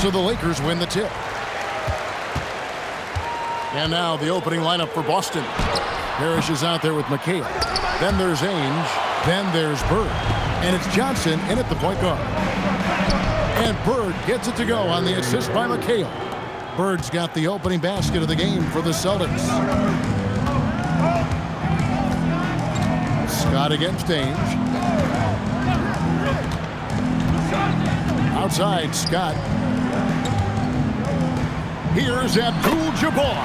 So the Lakers win the tip. And now the opening lineup for Boston. Parrish is out there with McHale. Then there's Ainge. Then there's Bird. And it's Johnson in at the point guard. And Bird gets it to go on the assist by McHale. Bird's got the opening basket of the game for the Celtics. Scott against Ainge. Outside, Scott. Here's Abdul-Jabbar.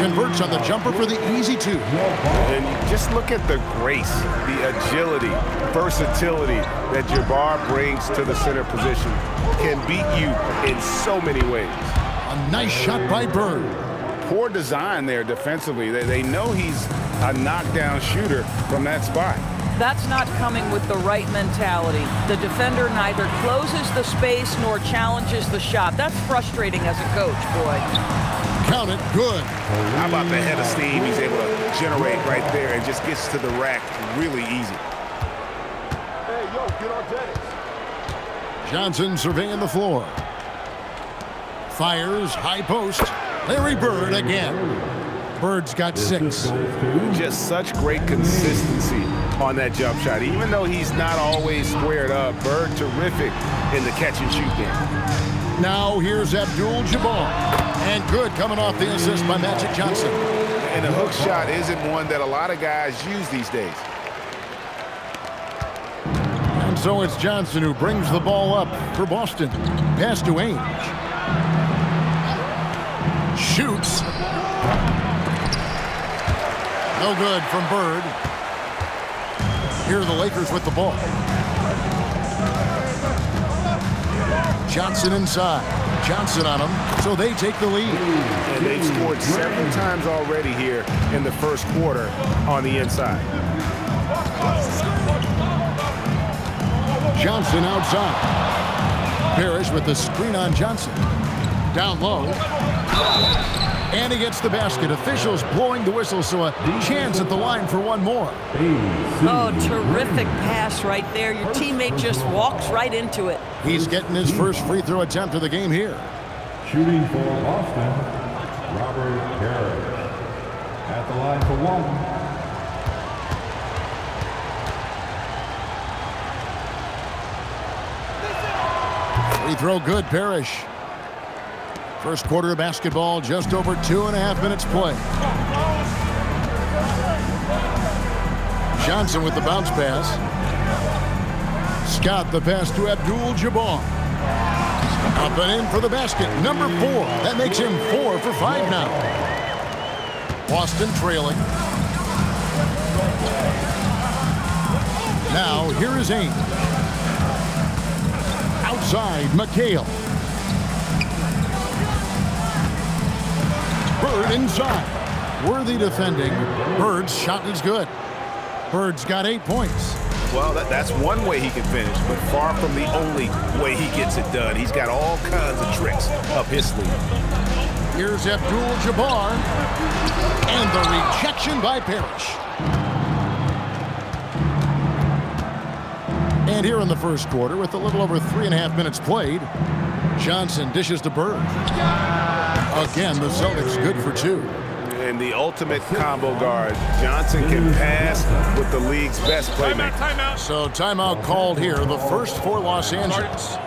Converts on the jumper for the easy two. And just look at the grace, the agility, versatility that Jabbar brings to the center position. Can beat you in so many ways. A nice shot by Bird. Poor design there defensively. They know he's a knockdown shooter from that spot. That's not coming with the right mentality. The defender neither closes the space nor challenges the shot. That's frustrating as a coach, boy. Count it, good. How about the head of steam he's able to generate right there and just gets to the rack really easy. Hey, yo, get on Dennis. Johnson surveying the floor. Fires, high post. Larry Bird again. Bird's got 6. Just such great consistency on that jump shot. Even though he's not always squared up, Bird terrific in the catch-and-shoot game. Now here's Abdul-Jabbar. And good coming off the assist by Magic Johnson. And the hook shot isn't one that a lot of guys use these days. And so it's Johnson who brings the ball up for Boston. Pass to Ainge. Shoots. No good from Bird. Here are the Lakers with the ball. Johnson inside. Johnson on him, so they take the lead. And they've scored 7 times already here in the first quarter on the inside. Johnson outside. Parrish with the screen on Johnson. Down low. And he gets the basket. Officials blowing the whistle, so a chance at the line for one more. Oh, terrific pass right there. Your teammate just walks right into it. He's getting his first free throw attempt of the game here. Shooting for Boston, Robert Parrish. At the line for 1. Free throw good, Parrish. First quarter of basketball, just over 2.5 minutes play. Johnson with the bounce pass. Scott the pass to Abdul-Jabbar. Up and in for the basket, number 4. That makes him 4 for 5 now. Boston trailing. Now here is Ainge. Outside, McHale. Bird inside. Worthy defending. Bird's shot is good. Bird's got 8 points. Well, that's one way he can finish, but far from the only way he gets it done. He's got all kinds of tricks up his sleeve. Here's Abdul-Jabbar. And the rejection by Parrish. And here in the first quarter, with a little over 3.5 minutes played, Johnson dishes to Bird. Again, the Celtics good for 2. And the ultimate combo guard. Johnson can pass with the league's best playmaker. Timeout. So timeout called here, the first for Los Angeles.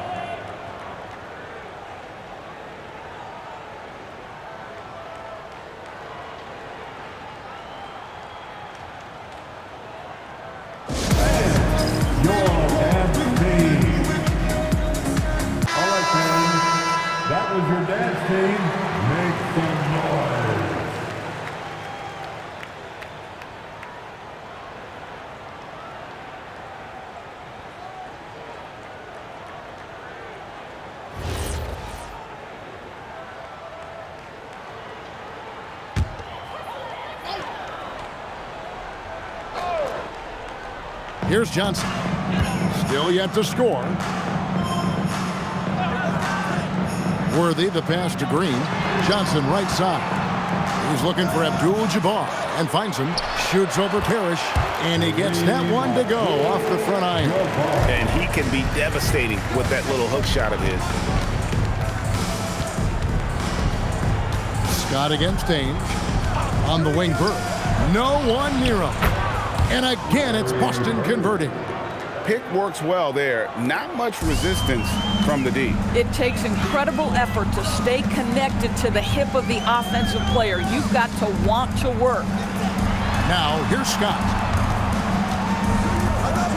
Your dance team, make some noise. Here's Johnson. Still yet to score. Worthy, the pass to Green. Johnson right side. He's looking for Abdul-Jabbar. and finds him. Shoots over Parrish, and he gets that one to go off the front iron. And he can be devastating with that little hook shot of his. Scott against Ainge. On the wing, Bird. No one near him. And again, it's Boston converting. Pick works well there. Not much resistance from the D. It takes incredible effort to stay connected to the hip of the offensive player. You've got to want to work. Now, here's Scott.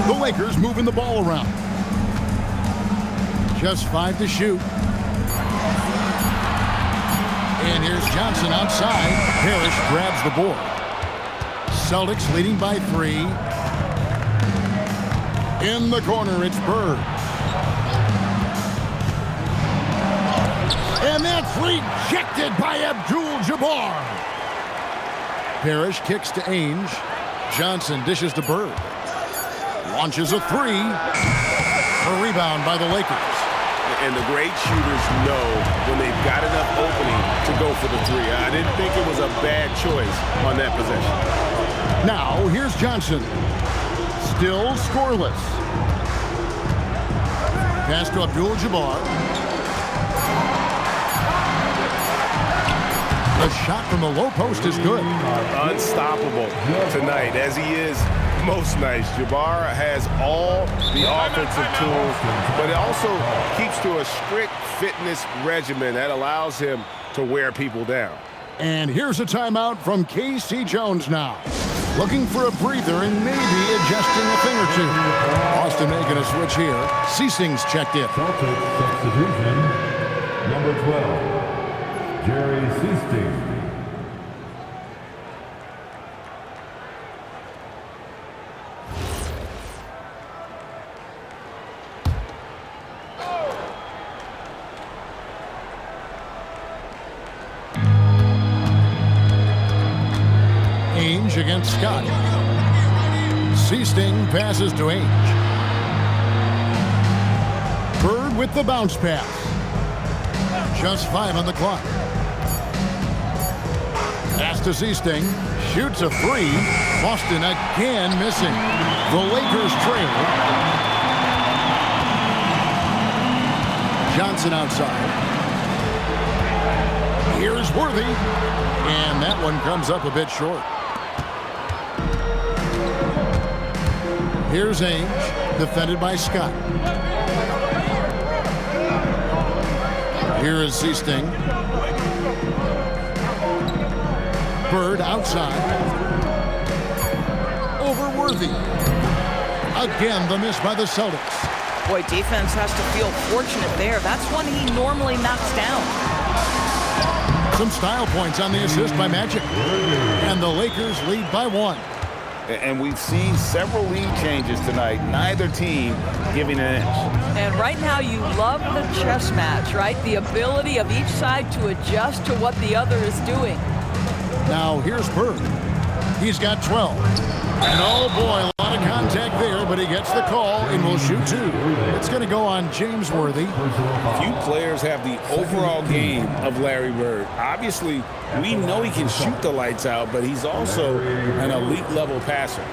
The Lakers moving the ball around. Just 5 to shoot. And here's Johnson outside. Parrish grabs the board. Celtics leading by 3. In the corner, it's Bird. And that's rejected by Abdul-Jabbar. Parrish kicks to Ainge. Johnson dishes to Bird. Launches a 3. A rebound by the Lakers. And the great shooters know when they've got enough opening to go for the 3. I didn't think it was a bad choice on that possession. Now, here's Johnson. Still scoreless. Pass to Abdul-Jabbar. The shot from the low post is good. Unstoppable tonight, as he is most nights. Jabbar has all the offensive tools, but it also keeps to a strict fitness regimen that allows him to wear people down. And here's a timeout from K.C. Jones now. Looking for a breather and maybe adjusting a thing or two. Boston making a switch here. Ceasing's checked in. Celtics substitution, number 12, Jerry Ceasing. Ainge against Scott. Ceasing passes to Ainge. Bird with the bounce pass. Just 5 on the clock. Pass to Ceasing. Shoots a 3. Boston again missing. The Lakers trail. Johnson outside. Here's Worthy. And that one comes up a bit short. Here's Ainge, defended by Scott. Here is Ceasing. Bird outside. Over Worthy. Again, the miss by the Celtics. Boy, defense has to feel fortunate there. That's one he normally knocks down. Some style points on the assist by Magic. And the Lakers lead by 1. And we've seen several lead changes tonight. Neither team giving an inch. And right now you love the chess match, right? The ability of each side to adjust to what the other is doing. Now here's Bird. He's got 12. And oh boy, a lot of contact there, but he gets the call and will shoot 2. It's going to go on James Worthy. Few players have the overall game of Larry Bird. Obviously, we know he can shoot the lights out, but he's also an elite level passer.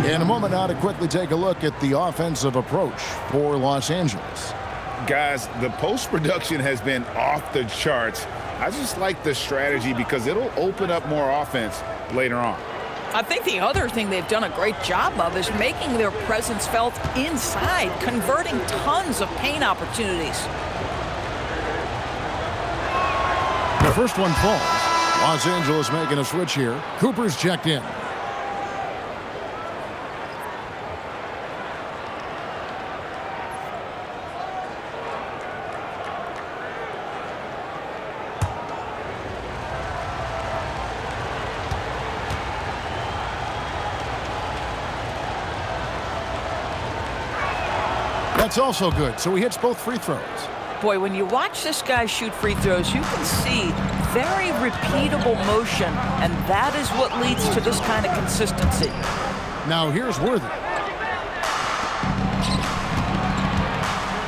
In a moment now to quickly take a look at the offensive approach for Los Angeles. Guys, the post-production has been off the charts. I just like the strategy because it'll open up more offense later on. I think the other thing they've done a great job of is making their presence felt inside, converting tons of paint opportunities. The first one falls. Los Angeles making a switch here. Cooper's checked in. That's also good, so he hits both free throws. Boy, when you watch this guy shoot free throws, you can see very repeatable motion, and that is what leads to this kind of consistency. Now here's Worthy.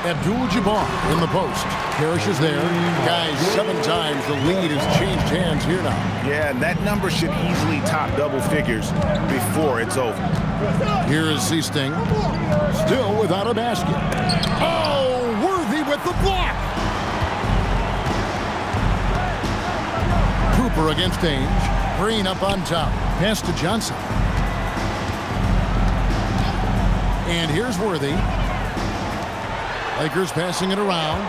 Abdul-Jabbar in the post. Parrish is there. Guys, 7 times the lead has changed hands here now. Yeah, and that number should easily top double figures before it's over. Here is Seasting. Still without a basket. Oh, Worthy with the block. Cooper against Ainge. Green up on top. Pass to Johnson. And here's Worthy. Lakers passing it around.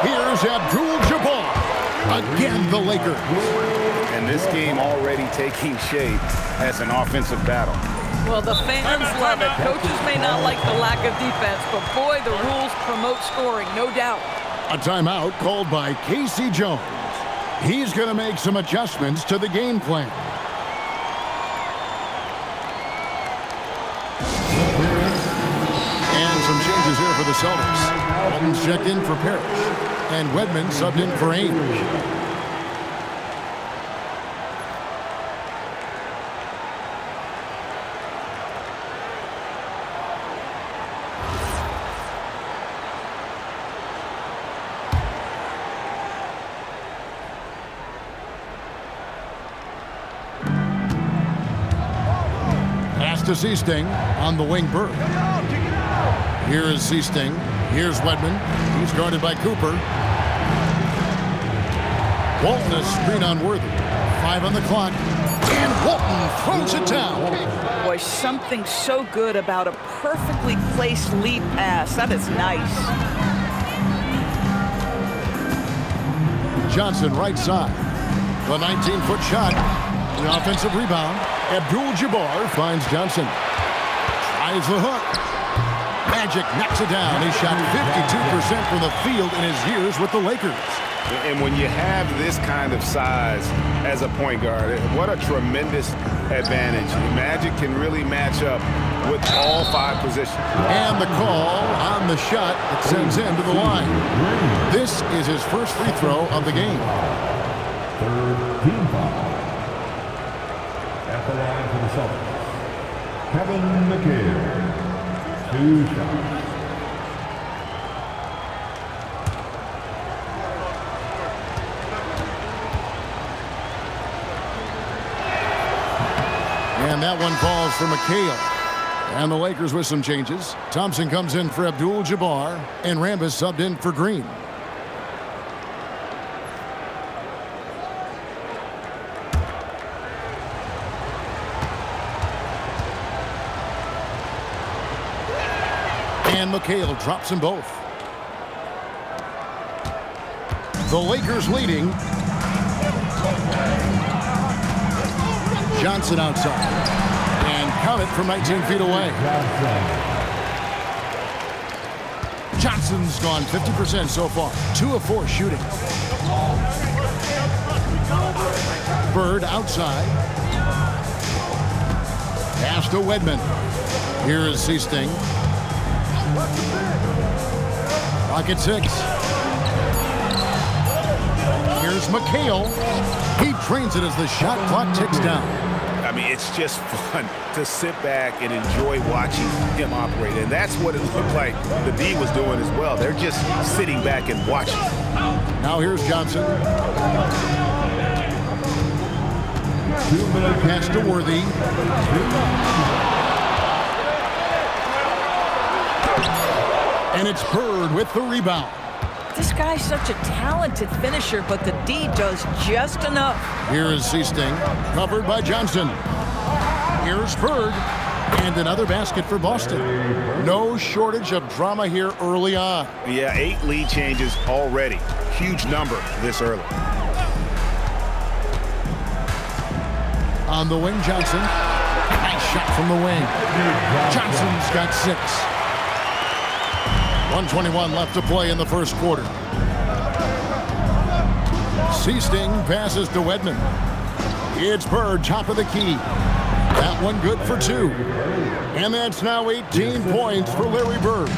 Here's Abdul-Jabbar. Again, the Lakers. And this game already taking shape as an offensive battle. Well, the fans love it. Coaches may not like the lack of defense, but boy, the rules promote scoring, no doubt. A timeout called by Casey Jones. He's going to make some adjustments to the game plan. And some changes here for the Celtics. Walton's checked in for Parrish. And Wedman subbed in for Ainge. To Seasting on the wing. Bird. Here is Seasting. Here's Wedman. He's guarded by Cooper. Walton is screen on Worthy. 5 on the clock. And Walton throws it down. Boy, something so good about a perfectly placed lead pass. That is nice. Johnson right side. The 19-foot shot. The offensive rebound. Abdul-Jabbar finds Johnson. Tries the hook. Magic knocks it down. He shot 52% from the field in his years with the Lakers. And when you have this kind of size as a point guard, what a tremendous advantage. Magic can really match up with all 5 positions. And the call on the shot that sends him to the line. This is his first free throw of the game. Third team foul. At the line for the Celtics, Kevin McHale. 2 shots. And that one falls for McHale. And the Lakers with some changes. Thompson comes in for Abdul-Jabbar, and Rambis subbed in for Green. And McHale drops them both. The Lakers leading. Johnson outside. And count it from 19 feet away. Johnson's gone 50% so far. 2 of 4 shooting. Bird outside. Pass to Wedman. Here is Seasting. Rocket 6. Here's McHale. He trains it as the shot clock ticks down. I mean, it's just fun to sit back and enjoy watching him operate. And that's what it looked like the D was doing as well. They're just sitting back and watching. Now here's Johnson. Pass to Worthy. And it's Bird with the rebound. This guy's such a talented finisher, but the D does just enough. Here is Seasting, covered by Johnson. Here's Bird, and another basket for Boston. No shortage of drama here early on. Yeah, 8 lead changes already. Huge number this early. On the wing, Johnson. Nice shot from the wing. Johnson's got 6. 1:21 left to play in the first quarter. Seasting passes to Wedman. It's Bird, top of the key. That one good for 2. And that's now 18 points for Larry Bird.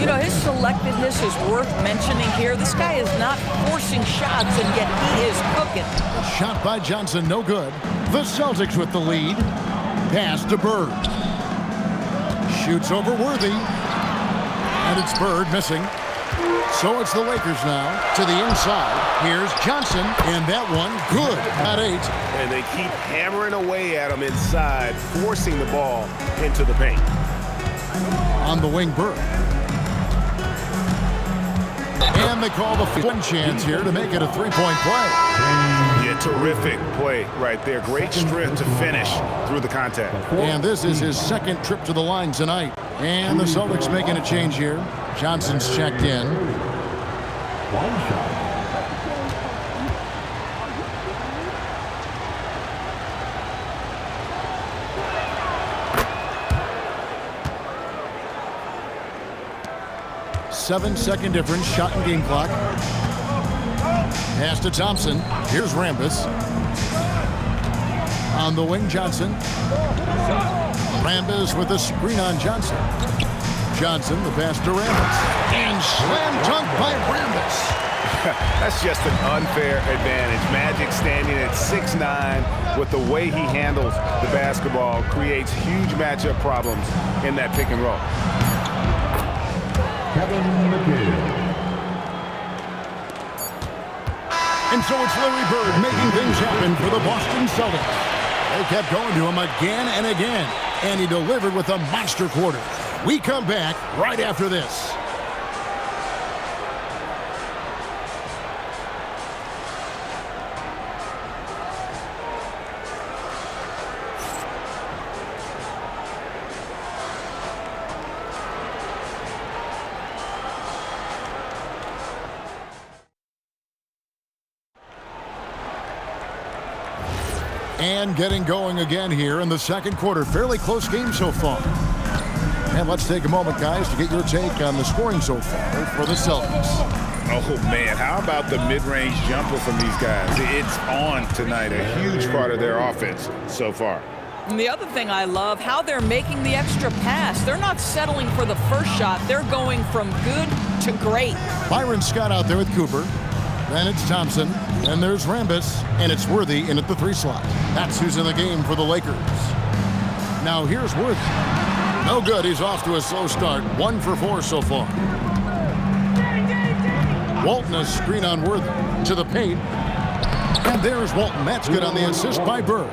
You know, his selectiveness is worth mentioning here. This guy is not forcing shots, and yet he is cooking. A shot by Johnson, no good. The Celtics with the lead. Pass to Bird. Shoots over Worthy. And it's Bird missing. So it's the Lakers now to the inside. Here's Johnson, and that one good at 8. And they keep hammering away at him inside, forcing the ball into the paint. On the wing, Burke. And they call the one chance here to make it a three-point play. Yeah, terrific play right there. Great strength to finish through the contact. And this is his second trip to the line tonight. And the Celtics making a change here. Johnson's checked in. One shot. Seven-second difference, shot and game clock. Pass to Thompson. Here's Rambis. On the wing, Johnson. Rambis with a screen on Johnson. Johnson, the pass to Rambis. And slam dunk by Rambis. That's just an unfair advantage. Magic standing at 6'9", with the way he handles the basketball, creates huge matchup problems in that pick and roll. Kevin McHale. And so it's Larry Bird making things happen for the Boston Celtics. They kept going to him again and again, and he delivered with a monster quarter. We come back right after this. And getting going again here in the second quarter. Fairly close game so far. And let's take a moment, guys, to get your take on the scoring so far for the Celtics. Oh, man, how about the mid-range jumper from these guys? It's on tonight, a huge part of their offense so far. And the other thing I love, how they're making the extra pass. They're not settling for the first shot. They're going from good to great. Byron Scott out there with Cooper. Then it's Thompson. And there's Rambis. And it's Worthy in at the 3 slot. That's who's in the game for the Lakers. Now here's Worthy. No good. He's off to a slow start. 1 for 4 so far. Walton, a screen on Worthy. To the paint. And there's Walton. That's good on the assist by Bird.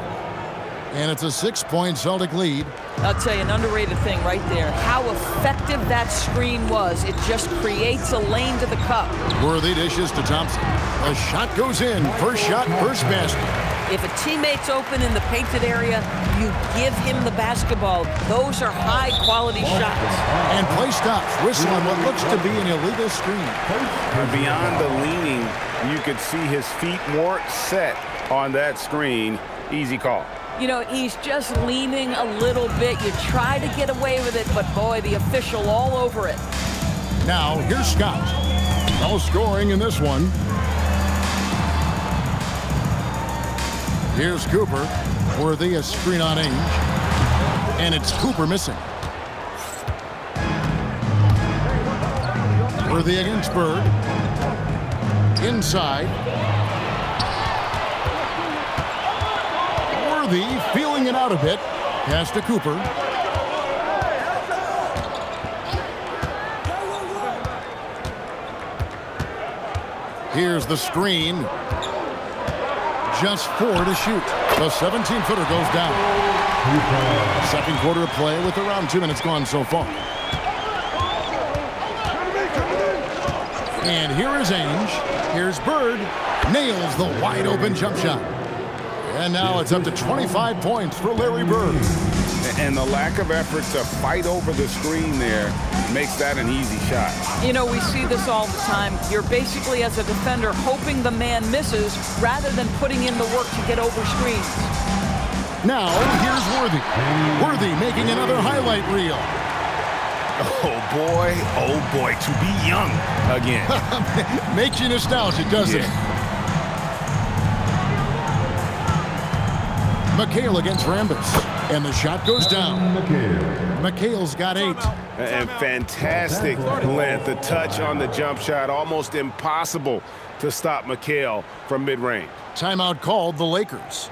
And it's a 6-point Celtic lead. I'll tell you, an underrated thing right there. How effective that screen was. It just creates a lane to the cup. Worthy dishes to Thompson. The shot goes in. First shot, first basket. If a teammate's open in the painted area, you give him the basketball. Those are high-quality shots. And play stops. Whistle on what looks to be an illegal screen. Beyond the leaning, you could see his feet weren't set on that screen. Easy call. You know, he's just leaning a little bit. You try to get away with it, but boy, the official all over it. Now, here's Scott. No scoring in this one. Here's Cooper. Worthy, a screen on Ainge. And it's Cooper missing. Worthy against Bird. Inside. Worthy feeling it out a bit. Pass to Cooper. Here's the screen. Just 4 to shoot. The 17-footer goes down. Second quarter of play with around 2 minutes gone so far. And here is Ainge. Here's Bird. Nails the wide-open jump shot. And now it's up to 25 points for Larry Bird. And the lack of effort to fight over the screen there makes that an easy shot. You know, we see this all the time. You're basically, as a defender, hoping the man misses rather than putting in the work to get over screens. Now, here's Worthy. Worthy making another highlight reel. Oh boy, to be young again. Makes you nostalgic, doesn't it? McHale against Rambis. And the shot goes down. McHale's got 8. And fantastic length. The touch on the jump shot, almost impossible to stop McHale from mid-range. Timeout called the Lakers.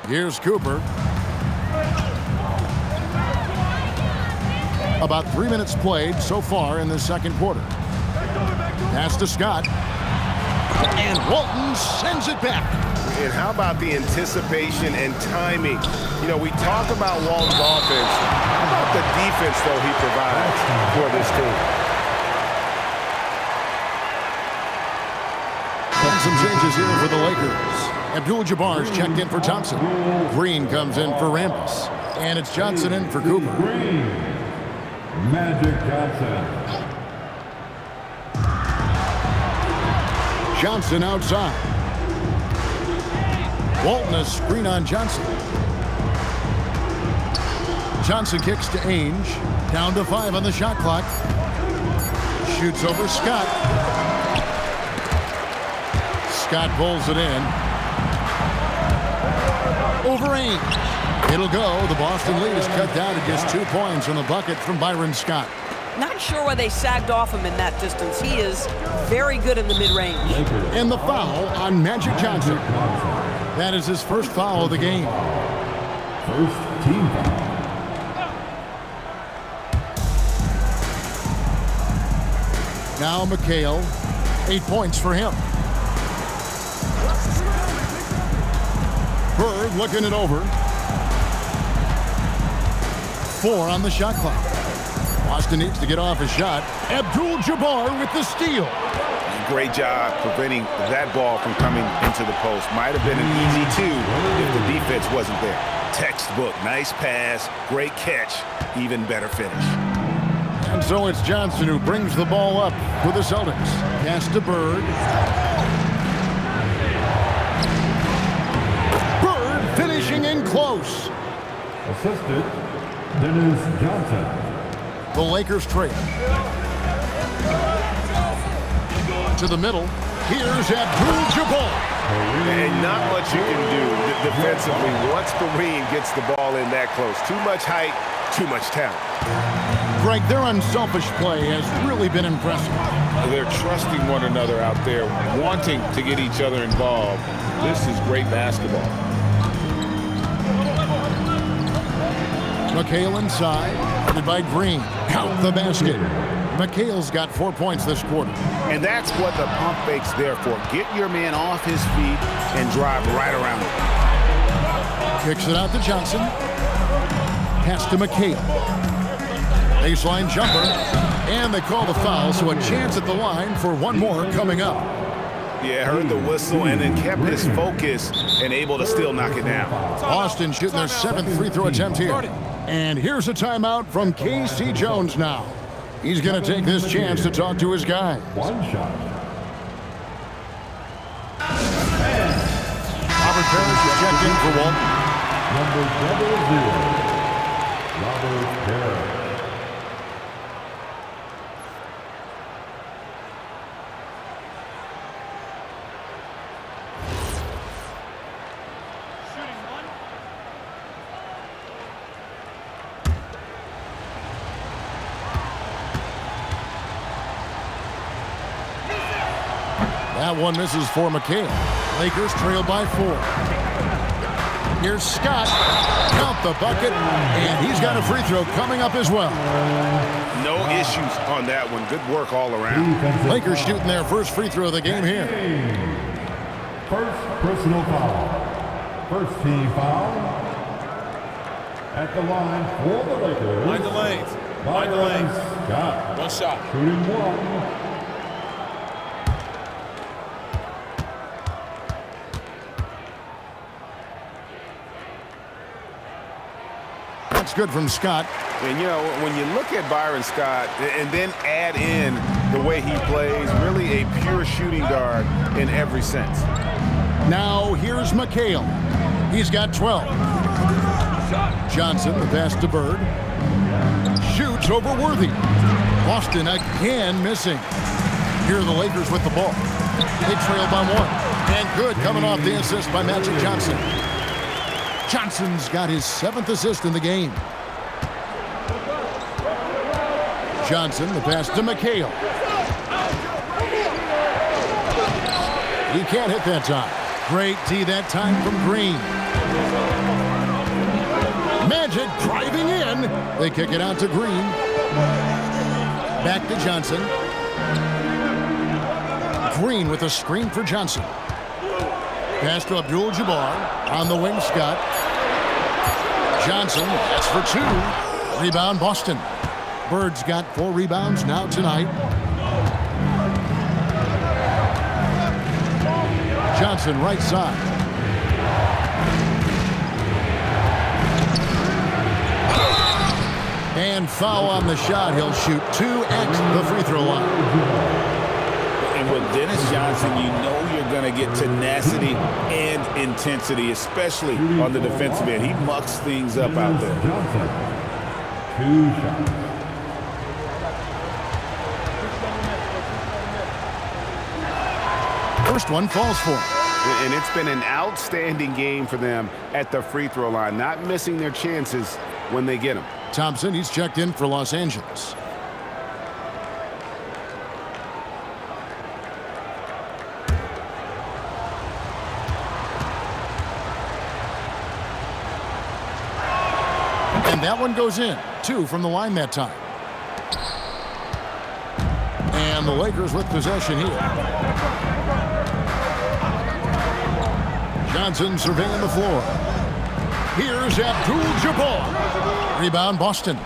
Here's Cooper. About 3 minutes played so far in the second quarter. Pass to Scott. And Walton sends it back. And how about the anticipation and timing? You know, we talk about Walton's offense. How about the defense, though, he provides for this team? And some changes here for the Lakers. Abdul-Jabbar's checked in for Thompson. Green comes in for Rambis. And it's Johnson in for Cooper. Green. Magic Johnson. Johnson outside. Walton a screen on Johnson. Johnson kicks to Ainge. Down to 5 on the shot clock. Shoots over Scott. Scott pulls it in. Over Ainge. It'll go. The Boston lead is cut down to just 2 points on the bucket from Byron Scott. Not sure why they sagged off him in that distance. He is very good in the mid-range. And the foul on Magic Johnson. That is his first foul of the game. First team foul. Now McHale, 8 points for him. Bird looking it over. 4 on the shot clock. Boston needs to get off a shot. Abdul-Jabbar with the steal. Great job preventing that ball from coming into the post. Might have been an easy 2 if the defense wasn't there. Textbook, nice pass, great catch, even better finish. And so it's Johnson who brings the ball up for the Celtics. Pass to Bird. Bird finishing in close. Assisted, Dennis Johnson. The Lakers trail. To the middle. Here's Abdul-Jabbar. And not much you can do defensively once Kareem gets the ball in that close. Too much height, too much talent. Greg, their unselfish play has really been impressive. They're trusting one another out there, wanting to get each other involved. This is great basketball. McHale inside, headed by Green. Count the basket. McHale's got 4 points this quarter. And that's what the pump fake's there for. Get your man off his feet and drive right around him. Kicks it out to Johnson. Pass to McHale. Baseline jumper. And they call the foul, so a chance at the line for one more coming up. Yeah, heard the whistle and then kept his focus and able to still knock it down. Boston shooting their 7th free throw attempt here. And here's a timeout from K.C. Jones now. He's going to take this chance to talk to his guys. One shot. Robert Parrish is checked in for Walton. Number 00, Robert Parrish. That one misses for McHale. Lakers trail by 4. Here's Scott. Count the bucket. And he's got a free throw coming up as well. No issues on that one. Good work all around. Lakers shooting their first free throw of the game here. First personal foul. First team foul. At the line for the Lakers. Mind the lanes. Mind the lanes. Scott. One shot. Shooting 1. That's good from Scott. And, you know, when you look at Byron Scott and then add in the way he plays, really a pure shooting guard in every sense. Now here's McHale. He's got 12. Johnson, the pass to Bird. Shoots over Worthy. Boston again missing. Here are the Lakers with the ball. They trail by 1. And good coming off the assist by Magic Johnson. Johnson's got his 7th assist in the game. Johnson, the pass to McHale. He can't hit that time. Great D that time from Green. Magic driving in. They kick it out to Green. Back to Johnson. Green with a screen for Johnson. Pass to Abdul-Jabbar. On the wing, Scott. Johnson, that's for 2. Rebound, Boston. Bird's got 4 rebounds now tonight. Johnson, right side. And foul on the shot. He'll shoot 2 at the free throw line. And with Dennis Johnson, you know you're going to get tenacity and intensity, especially on the defensive end. He mucks things up out there. Johnson, 2 shots. First one falls for him. And it's been an outstanding game for them at the free throw line, not missing their chances when they get them. Thompson, he's checked in for Los Angeles. And that one goes in. 2 from the line that time. And the Lakers with possession here. Johnson surveying the floor. Here's Abdul-Jabbar. Rebound, Boston.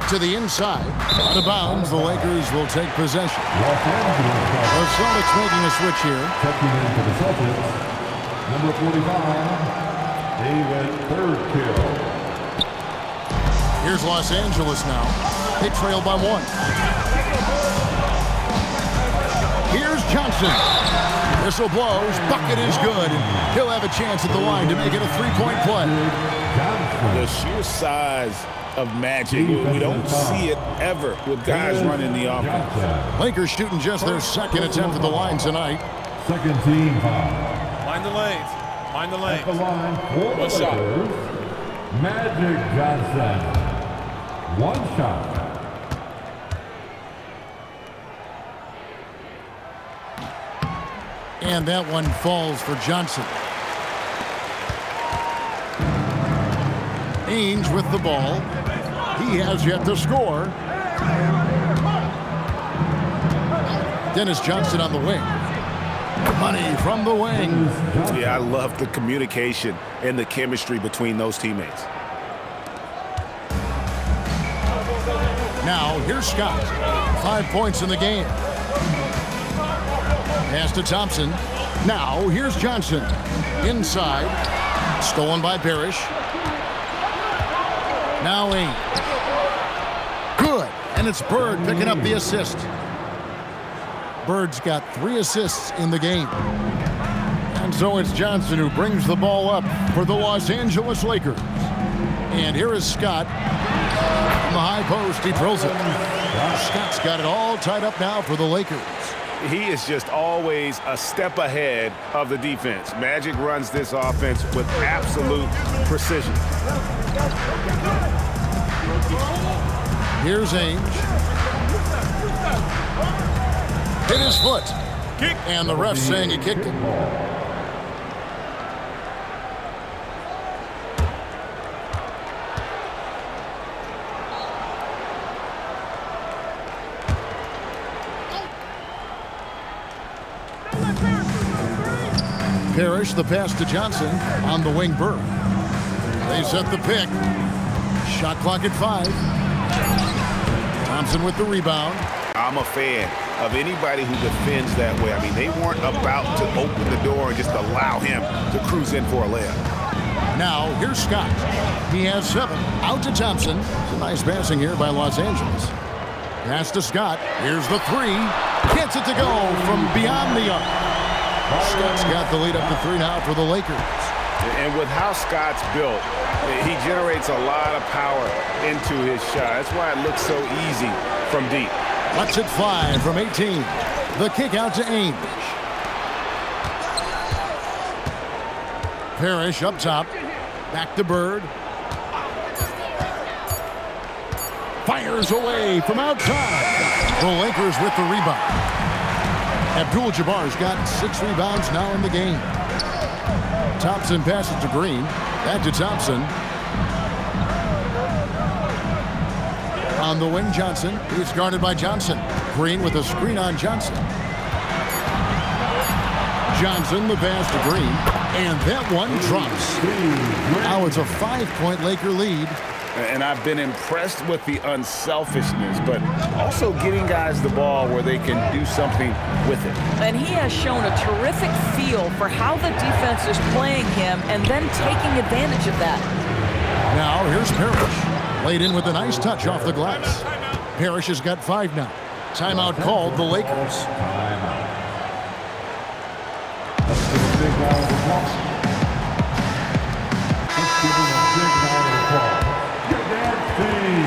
To the inside. Out of bounds, the Lakers will take possession. The Celtics making a switch here. Checking in for the Celtics, number 45, David Third-Kill. Here's Los Angeles now. They trail by 1. Here's Johnson. Whistle blows. Bucket is good. And he'll have a chance at the line to make it a 3-point play. The sheer size of Magic, we don't see it ever with guys running the offense. Lakers shooting just their second attempt at the line tonight. Second team foul. Mind the lanes. Mind the At the lanes. line for the One shot. Lakers, Magic Johnson. 1 shot. And that one falls for Johnson. Ainge with the ball. He has yet to score. Dennis Johnson on the wing. Money from the wing. Yeah, I love the communication and the chemistry between those teammates. Now, here's Scott. 5 points in the game. Pass to Thompson. Now, here's Johnson. Inside. Stolen by Parrish. Now Ainge. Good. And it's Bird picking up the assist. Bird's got 3 assists in the game. And so it's Johnson who brings the ball up for the Los Angeles Lakers. And here is Scott. From the high post, he drills it. Scott's got it all tied up now for the Lakers. He is just always a step ahead of the defense. Magic runs this offense with absolute precision. Here's Ainge. Hit his foot. Kick. And the ref saying he kicked it. Parrish, the pass to Johnson on the wing. Bird. They set the pick. Shot clock at 5. Thompson with the rebound. I'm a fan of anybody who defends that way. I mean, they weren't about to open the door and just allow him to cruise in for a layup. Now, here's Scott. He has 7. Out to Thompson. Some nice passing here by Los Angeles. Pass to Scott. Here's the 3. Gets it to go from beyond the arc. Scott's got the lead up to 3 now for the Lakers. And with how Scott's built, he generates a lot of power into his shot. That's why it looks so easy from deep. Lets it fly from 18. The kick out to Ainge. Parrish up top. Back to Bird. Fires away from outside. The Lakers with the rebound. Abdul-Jabbar's got 6 rebounds now in the game. Thompson passes to Green. Back to Thompson. On the wing, Johnson. He's guarded by Johnson. Green with a screen on Johnson. Johnson, the pass to Green. And that one drops. Now it's a 5-point Laker lead. And I've been impressed with the unselfishness, but also getting guys the ball where they can do something with it. And he has shown a terrific feel for how the defense is playing him and then taking advantage of that. Now here's Parrish. Laid in with a nice touch off the glass. Parrish has got 5 now. Timeout called the Lakers. Let's give a big round of applause. Let's give him a big round of applause. Your dad team.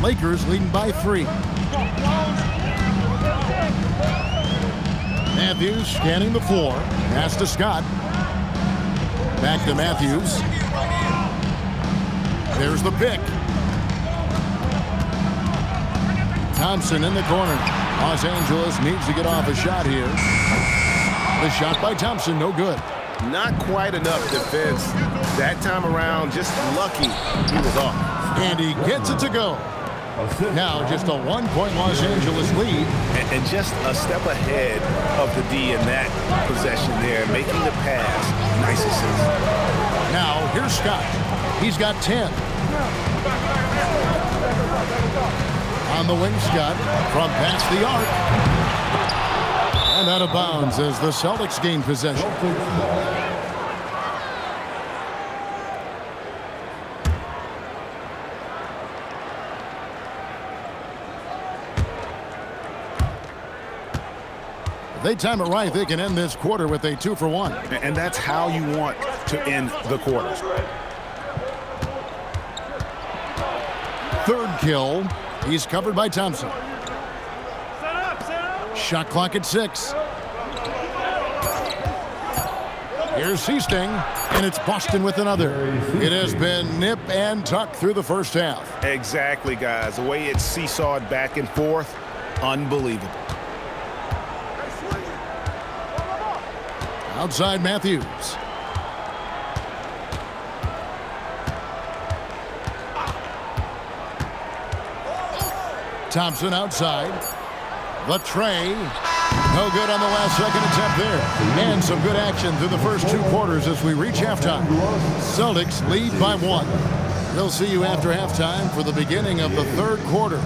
Lakers leading by 3. Matthews scanning the floor. Pass to Scott. Back to Matthews. There's the pick. Thompson in the corner. Los Angeles needs to get off a shot here. The shot by Thompson, no good. Not quite enough defense. That time around, just lucky he was off. And he gets it to go. Now just a 1-point Los Angeles lead. And just a step ahead of the D in that possession there, making the pass. Nice assist. Now here's Scott. He's got 10. On the wing, Scott from past the arc. And out of bounds as the Celtics gain possession. They time it right, they can end this quarter with a 2-for-1. And that's how you want to end the quarters. Third kill. He's covered by Thompson. Shot clock at 6. Here's Seasting, and it's Boston with another. It has been nip and tuck through the first half. Exactly, guys. The way it's seesawed back and forth, unbelievable. Outside Matthews. Thompson outside. The tray. No good on the last second attempt there. And some good action through the first 2 quarters as we reach halftime. Celtics lead by 1. We'll see you after halftime for the beginning of the third quarter.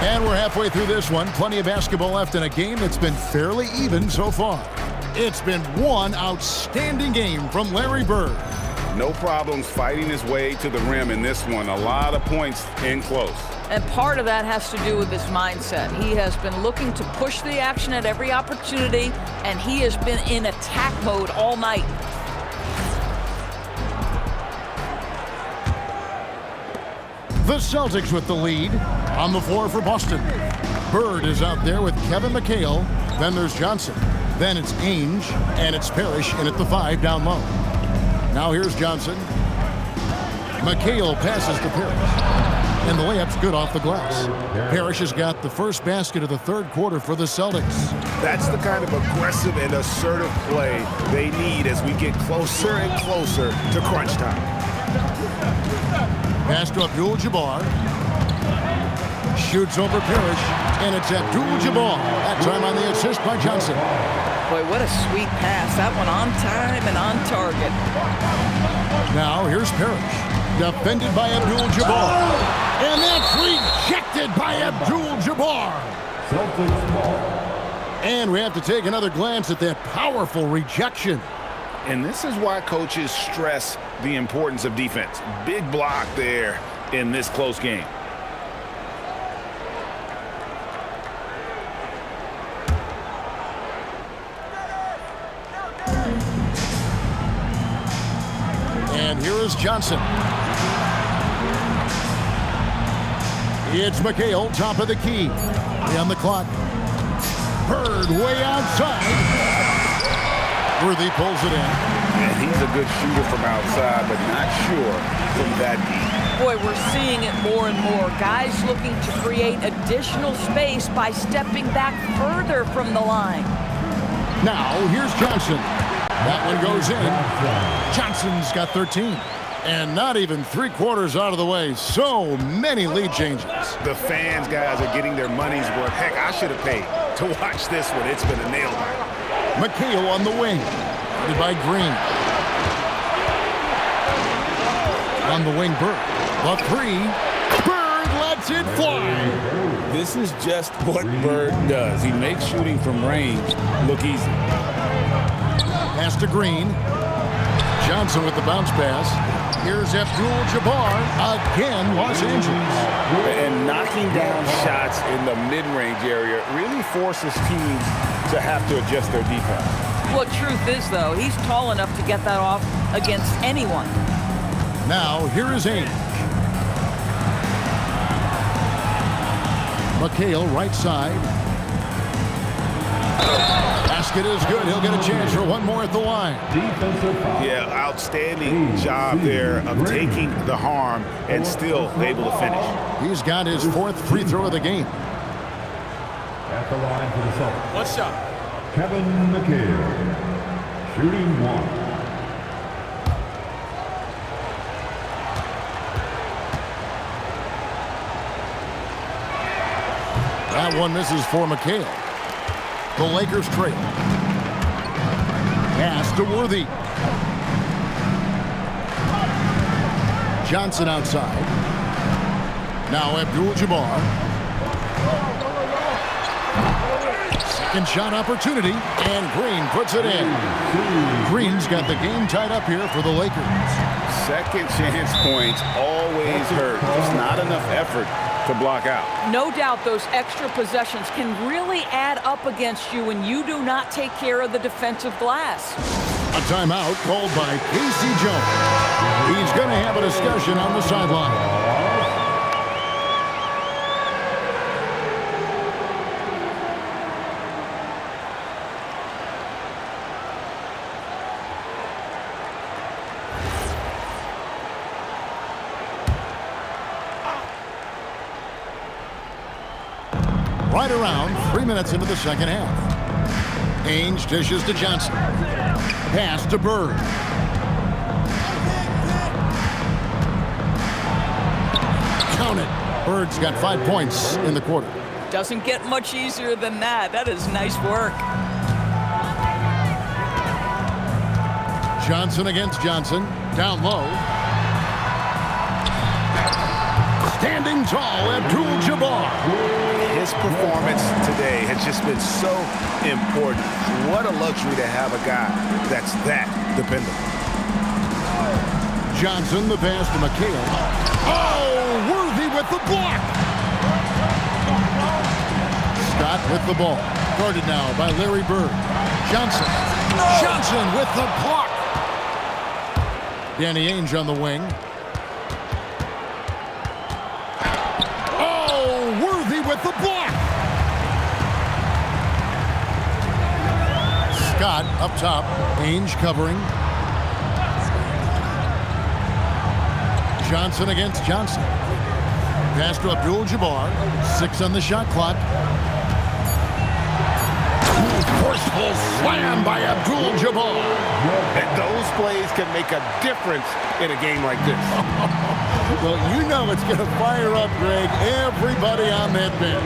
And we're halfway through this one. Plenty of basketball left in a game that's been fairly even so far. It's been one outstanding game from Larry Bird. No problems fighting his way to the rim in this one. A lot of points in close. And part of that has to do with his mindset. He has been looking to push the action at every opportunity, and he has been in attack mode all night. The Celtics with the lead on the floor for Boston. Bird is out there with Kevin McHale. Then there's Johnson. Then it's Ainge, and it's Parrish in at the 5 down low. Now here's Johnson. McHale passes to Parrish. And the layup's good off the glass. Parrish has got the first basket of the third quarter for the Celtics. That's the kind of aggressive and assertive play they need as we get closer and closer to crunch time. Pass to Abdul-Jabbar. Shoots over Parrish, and it's Abdul-Jabbar. That time on the assist by Johnson. Boy, what a sweet pass. That one on time and on target. Now here's Parrish, defended by Abdul-Jabbar. And that's rejected by Abdul-Jabbar. Celtics ball. And we have to take another glance at that powerful rejection. And this is why coaches stress the importance of defense. Big block there in this close game. And here is Johnson. It's McHale, top of the key. On the clock. Bird way outside. Worthy pulls it in. And he's a good shooter from outside, but not sure from that deep. Boy, we're seeing it more and more. Guys looking to create additional space by stepping back further from the line. Now, here's Johnson. That one goes in. Johnson's got 13. And not even 3/4 out of the way. So many lead changes. The fans, guys, are getting their money's worth. Heck, I should have paid to watch this one. It's been a nail biter. McHale on the wing. Guarded by Green. On the wing, Bird. The three. Bird lets it fly. This is just what Bird does. He makes shooting from range look easy. Pass to Green. Johnson with the bounce pass. Here's Abdul-Jabbar. Again, Los Angeles. And knocking down shots in the mid-range area really forces teams to have to adjust their defense. Well, truth is, though, he's tall enough to get that off against anyone. Now, here is Ainge. McHale, right side. Basket is good. He'll get a chance for one more at the line. Defensive foul. Yeah, outstanding job there of taking the harm and still able to finish. He's got his 4th free throw of the game. At the line for the Celtics. One shot. Kevin McHale. Shooting one. That one misses for McHale. The Lakers trail. Pass to Worthy. Johnson outside. Now Abdul-Jabbar. Second shot opportunity, and Green puts it in. Green's got the game tied up here for the Lakers. Second chance points always hurt. Just not enough effort to block out. No doubt those extra possessions can really add up against you when you do not take care of the defensive glass. A timeout called by Casey Jones. He's going to have a discussion on the sideline. Right around 3 minutes into the second half. Ainge dishes to Johnson. Pass to Bird. Count it. Bird's got 5 points in the quarter. Doesn't get much easier than that. That is nice work. Johnson against Johnson. Down low. Standing tall, Abdul-Jabbar. His performance today has just been so important. What a luxury to have a guy that's that dependable. Johnson, the pass to McHale. Oh, Worthy with the block. Scott with the ball. Guarded now by Larry Bird. Johnson. Johnson with the block. Danny Ainge on the wing. With the block. Scott up top. Ainge covering. Johnson against Johnson. Pass to Abdul-Jabbar. 6 on the shot clock. Forceful slam by Abdul-Jabbar. And those plays can make a difference in a game like this. Well, you know it's going to fire up, Greg, everybody on that bench.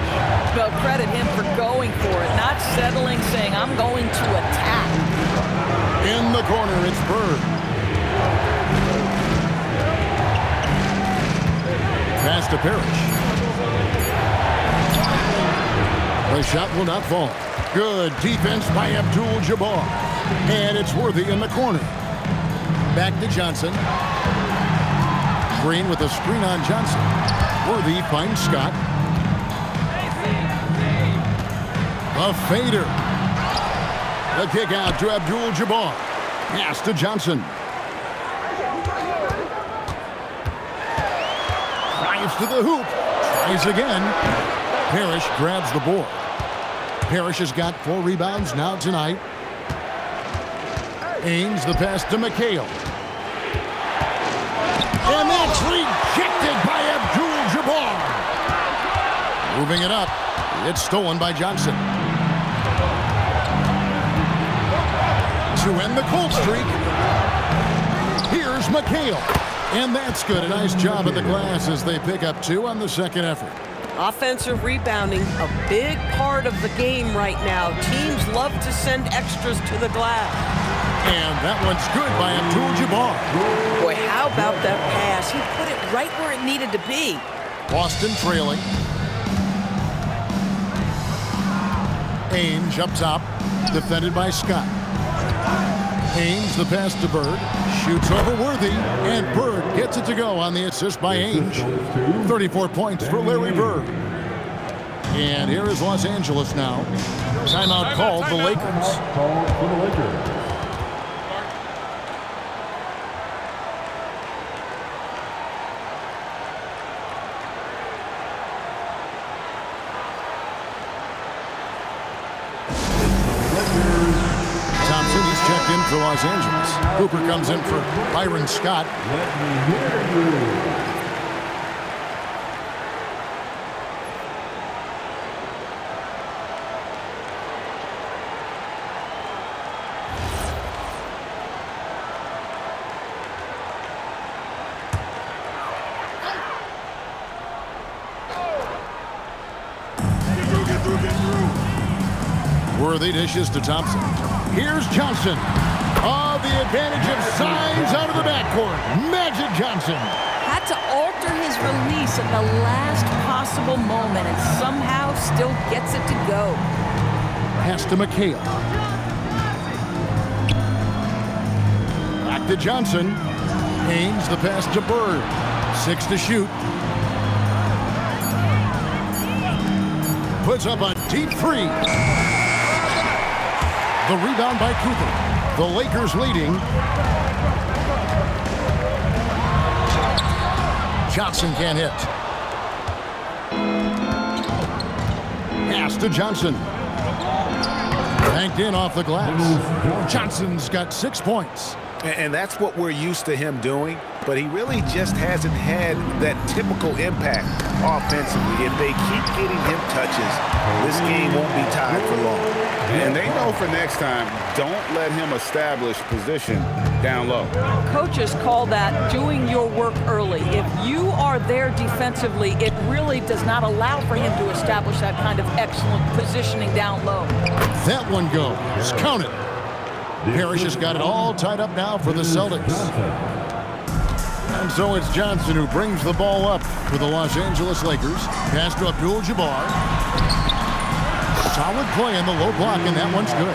Well, credit him for going for it, not settling, saying, I'm going to attack. In the corner, it's Bird. Pass to Parrish. The shot will not fall. Good defense by Abdul-Jabbar. And it's Worthy in the corner. Back to Johnson. Green with a screen on Johnson. Worthy finds Scott. A fader. The kick out to Abdul-Jabbar. Pass to Johnson. Drives to the hoop. Tries again. Parrish grabs the board. Parrish has got 4 rebounds now tonight. Ains the pass to McHale. And that's rejected by Abdul-Jabbar. Moving it up. It's stolen by Johnson. To end the cold streak. Here's McHale. And that's good. A nice job at the glass as they pick up 2 on the second effort. Offensive rebounding, a big part of the game right now. Teams love to send extras to the glass. And that one's good by Abdul-Jabbar. Boy, how about that pass? He put it right where it needed to be. Boston trailing. Ainge up top, defended by Scott. Ainge the pass to Bird. Shoots over Worthy, and Bird gets it to go on the assist by Ainge. 34 points for Larry Bird. And here is Los Angeles now. Timeout called the Lakers. Called for the Lakers. Thompson, he's checked in for Los Angeles. Cooper comes in for Byron Scott. Let me hear you. Worthy dishes to Thompson. Here's Johnson. Oh, the advantage of size out of the backcourt. Magic Johnson. Had to alter his release at the last possible moment and somehow still gets it to go. Pass to McHale. Back to Johnson. Haynes the pass to Bird. 6 to shoot. Puts up a deep 3. The rebound by Cooper. The Lakers leading. Johnson can't hit. Pass to Johnson. Banked in off the glass. Johnson's got 6 points. And that's what we're used to him doing, but he really just hasn't had that typical impact offensively. If they keep getting him touches, this game won't be tied for long. And they know for next time, don't let him establish position down low. Coaches call that doing your work early. If you are there defensively, it really does not allow for him to establish that kind of excellent positioning down low. That one goes. Count it. Parrish has got it all tied up now for the Celtics. And so it's Johnson who brings the ball up for the Los Angeles Lakers. Pass to Abdul-Jabbar. Solid play in the low block, and that one's good.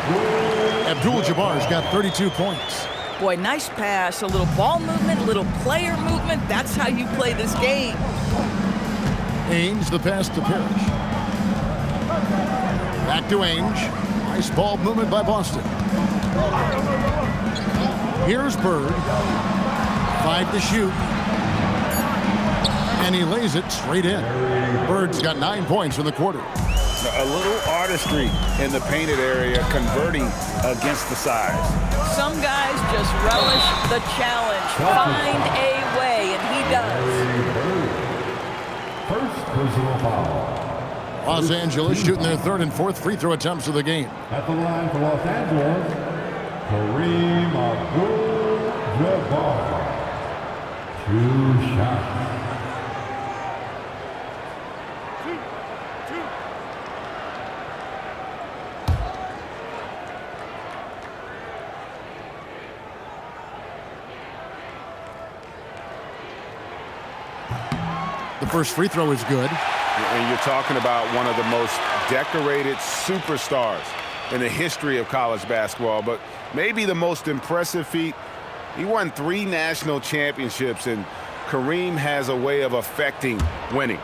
Abdul-Jabbar's got 32 points. Boy, nice pass, a little ball movement, a little player movement. That's how you play this game. Ainge the pass to Parrish. Back to Ainge. Nice ball movement by Boston. Here's Bird. 5 to shoot. And he lays it straight in. Bird's got 9 points in the quarter. A little artistry in the painted area, converting against the size. Some guys just relish the challenge. Find a way, and he does. First personal foul. Los Angeles shooting their 3rd and 4th free throw attempts of the game. At the line for Los Angeles, Kareem Abdul-Jabbar. 2 shots. The first free throw is good. And you're talking about one of the most decorated superstars in the history of college basketball, but maybe the most impressive feat. He won 3 national championships, and Kareem has a way of affecting winning.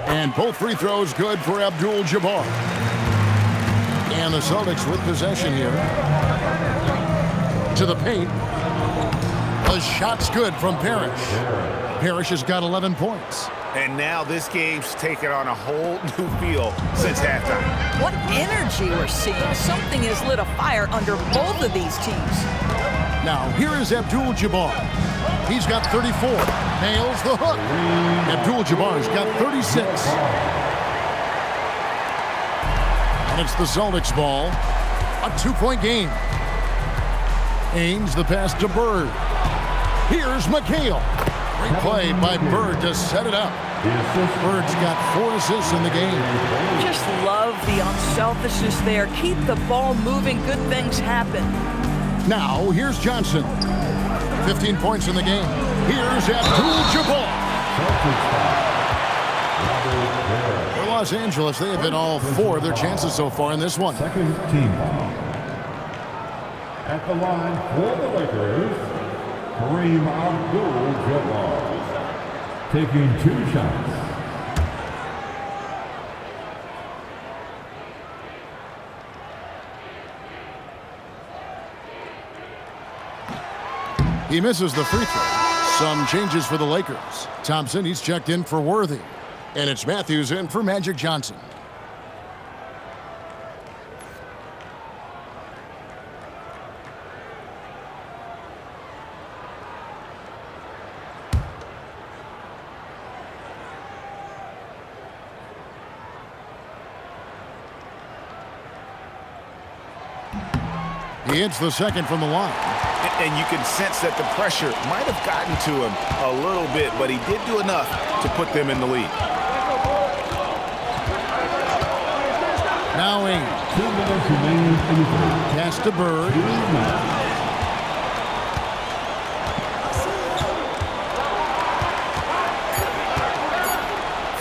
And both free throws good for Abdul-Jabbar. And the Celtics with possession here. To the paint. The shot's good from Parrish. Parrish has got 11 points. And now this game's taken on a whole new feel since halftime. What energy we're seeing. Something has lit a fire under both of these teams. Now, here is Abdul-Jabbar. He's got 34. Nails the hook. Abdul-Jabbar's got 36. And it's the Celtics ball. A 2-point game. Ainge the pass to Bird. Here's McHale. Great play by Bird to set it up. Bird's got 4 assists in the game. Just love the unselfishness there. Keep the ball moving. Good things happen. Now, here's Johnson. 15 points in the game. Here's Abdul-Jabbar. For Los Angeles, they have hit all 4 of their chances so far in this one. Second team foul. At the line for the Lakers, Kareem Abdul-Jabbar, taking 2 shots. He misses the free throw. Some changes for the Lakers. Thompson, he's checked in for Worthy. And it's Matthews in for Magic Johnson. He hits the second from the line. And you can sense that the pressure might have gotten to him a little bit, but he did do enough to put them in the lead. Now Ainge. 2 minutes remaining in the third. Pass to Bird.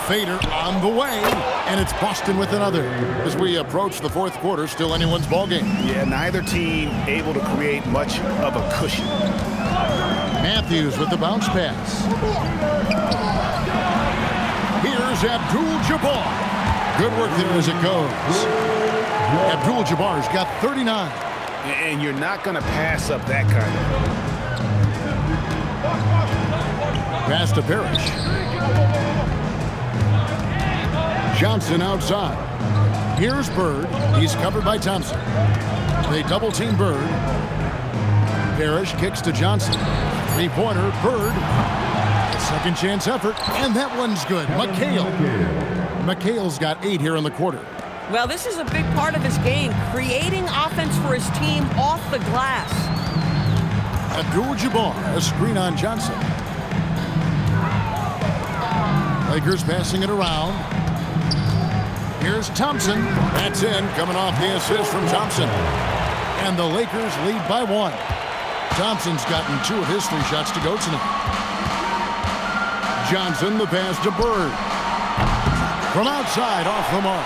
Fader on the way, and it's Boston with another. As we approach the 4th quarter, still anyone's ball game. Yeah, neither team able to create much of a cushion. Matthews with the bounce pass. Here's Abdul-Jabbar. Good work there as it goes. Abdul-Jabbar's got 39. And you're not going to pass up that kind of. Pass to Parrish. Johnson outside. Here's Bird. He's covered by Thompson. They double-team Bird. Parrish kicks to Johnson. 3-pointer, Bird. Second chance effort, and that one's good. McHale's got 8 here in the quarter. Well, this is a big part of his game, creating offense for his team off the glass. Abdul-Jabbar, a screen on Johnson. Lakers passing it around. Here's Thompson. That's in, coming off the assist from Thompson. And the Lakers lead by 1. Thompson's gotten 2 of his 3 shots to go tonight. Johnson, the pass to Bird. From outside, off the mark.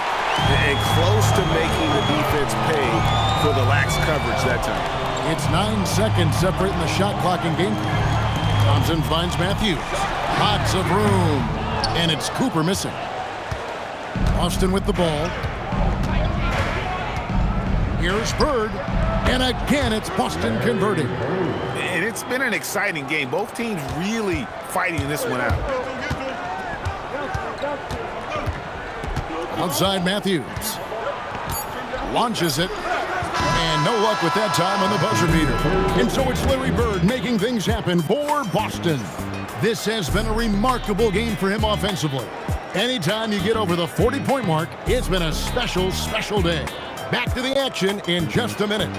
And close to making the defense pay for the lax coverage that time. It's 9 seconds separating the shot clock and game. Thompson finds Matthews. Lots of room. And it's Cooper missing. Austin with the ball. Here's Bird. And again, it's Boston converting. And it's been an exciting game. Both teams really fighting this one out. Outside Matthews. Launches it. And no luck with that time on the buzzer beater. And so it's Larry Bird making things happen for Boston. This has been a remarkable game for him offensively. Anytime you get over the 40-point mark, it's been a special, special day. Back to the action in just a minute.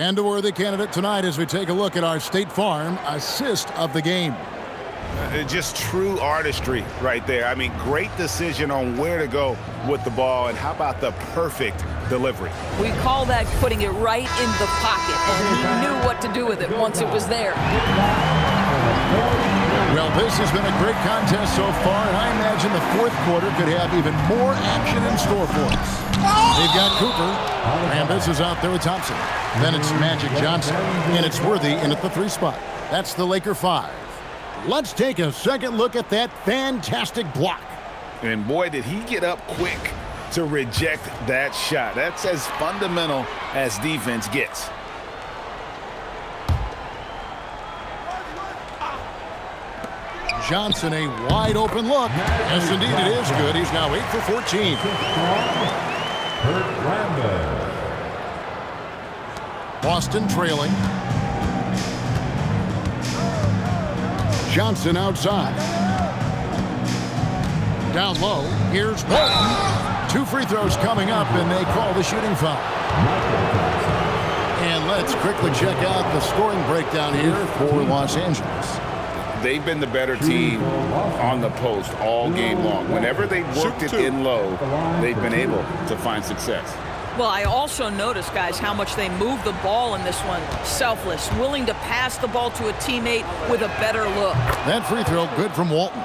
And a worthy candidate tonight as we take a look at our State Farm assist of the game. Just true artistry right there. I mean, great decision on where to go with the ball, and how about the perfect delivery? We call that putting it right in the pocket, and he knew what to do with it once it was there. Well, this has been a great contest so far, and I imagine the fourth quarter could have even more action in store for us. They've got Cooper, and this is out there with Thompson. Then it's Magic Johnson, and it's Worthy in at the 3 spot. That's the Laker 5. Let's take a second look at that fantastic block. And boy, did he get up quick to reject that shot. That's as fundamental as defense gets. Johnson, a wide open look. Yes, indeed, it is good. He's now 8 for 14. Boston trailing. Johnson outside. Down low. Here's Walton. 2 free throws coming up, and they call the shooting foul. And let's quickly check out the scoring breakdown here for Los Angeles. They've been the better team on the post all game long. Whenever they've worked it in low, they've been able to find success. Well, I also noticed, guys, how much they move the ball in this one. Selfless, willing to pass the ball to a teammate with a better look. That free throw good from Walton.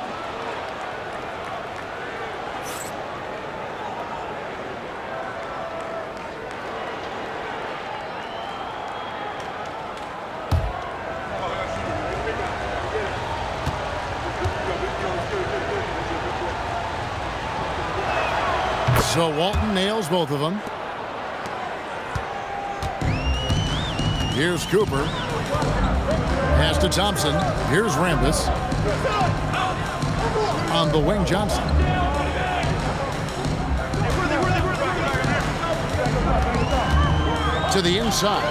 So Walton nails both of them. Here's Cooper. Pass to Thompson. Here's Rambis. On the wing, Johnson. To the inside.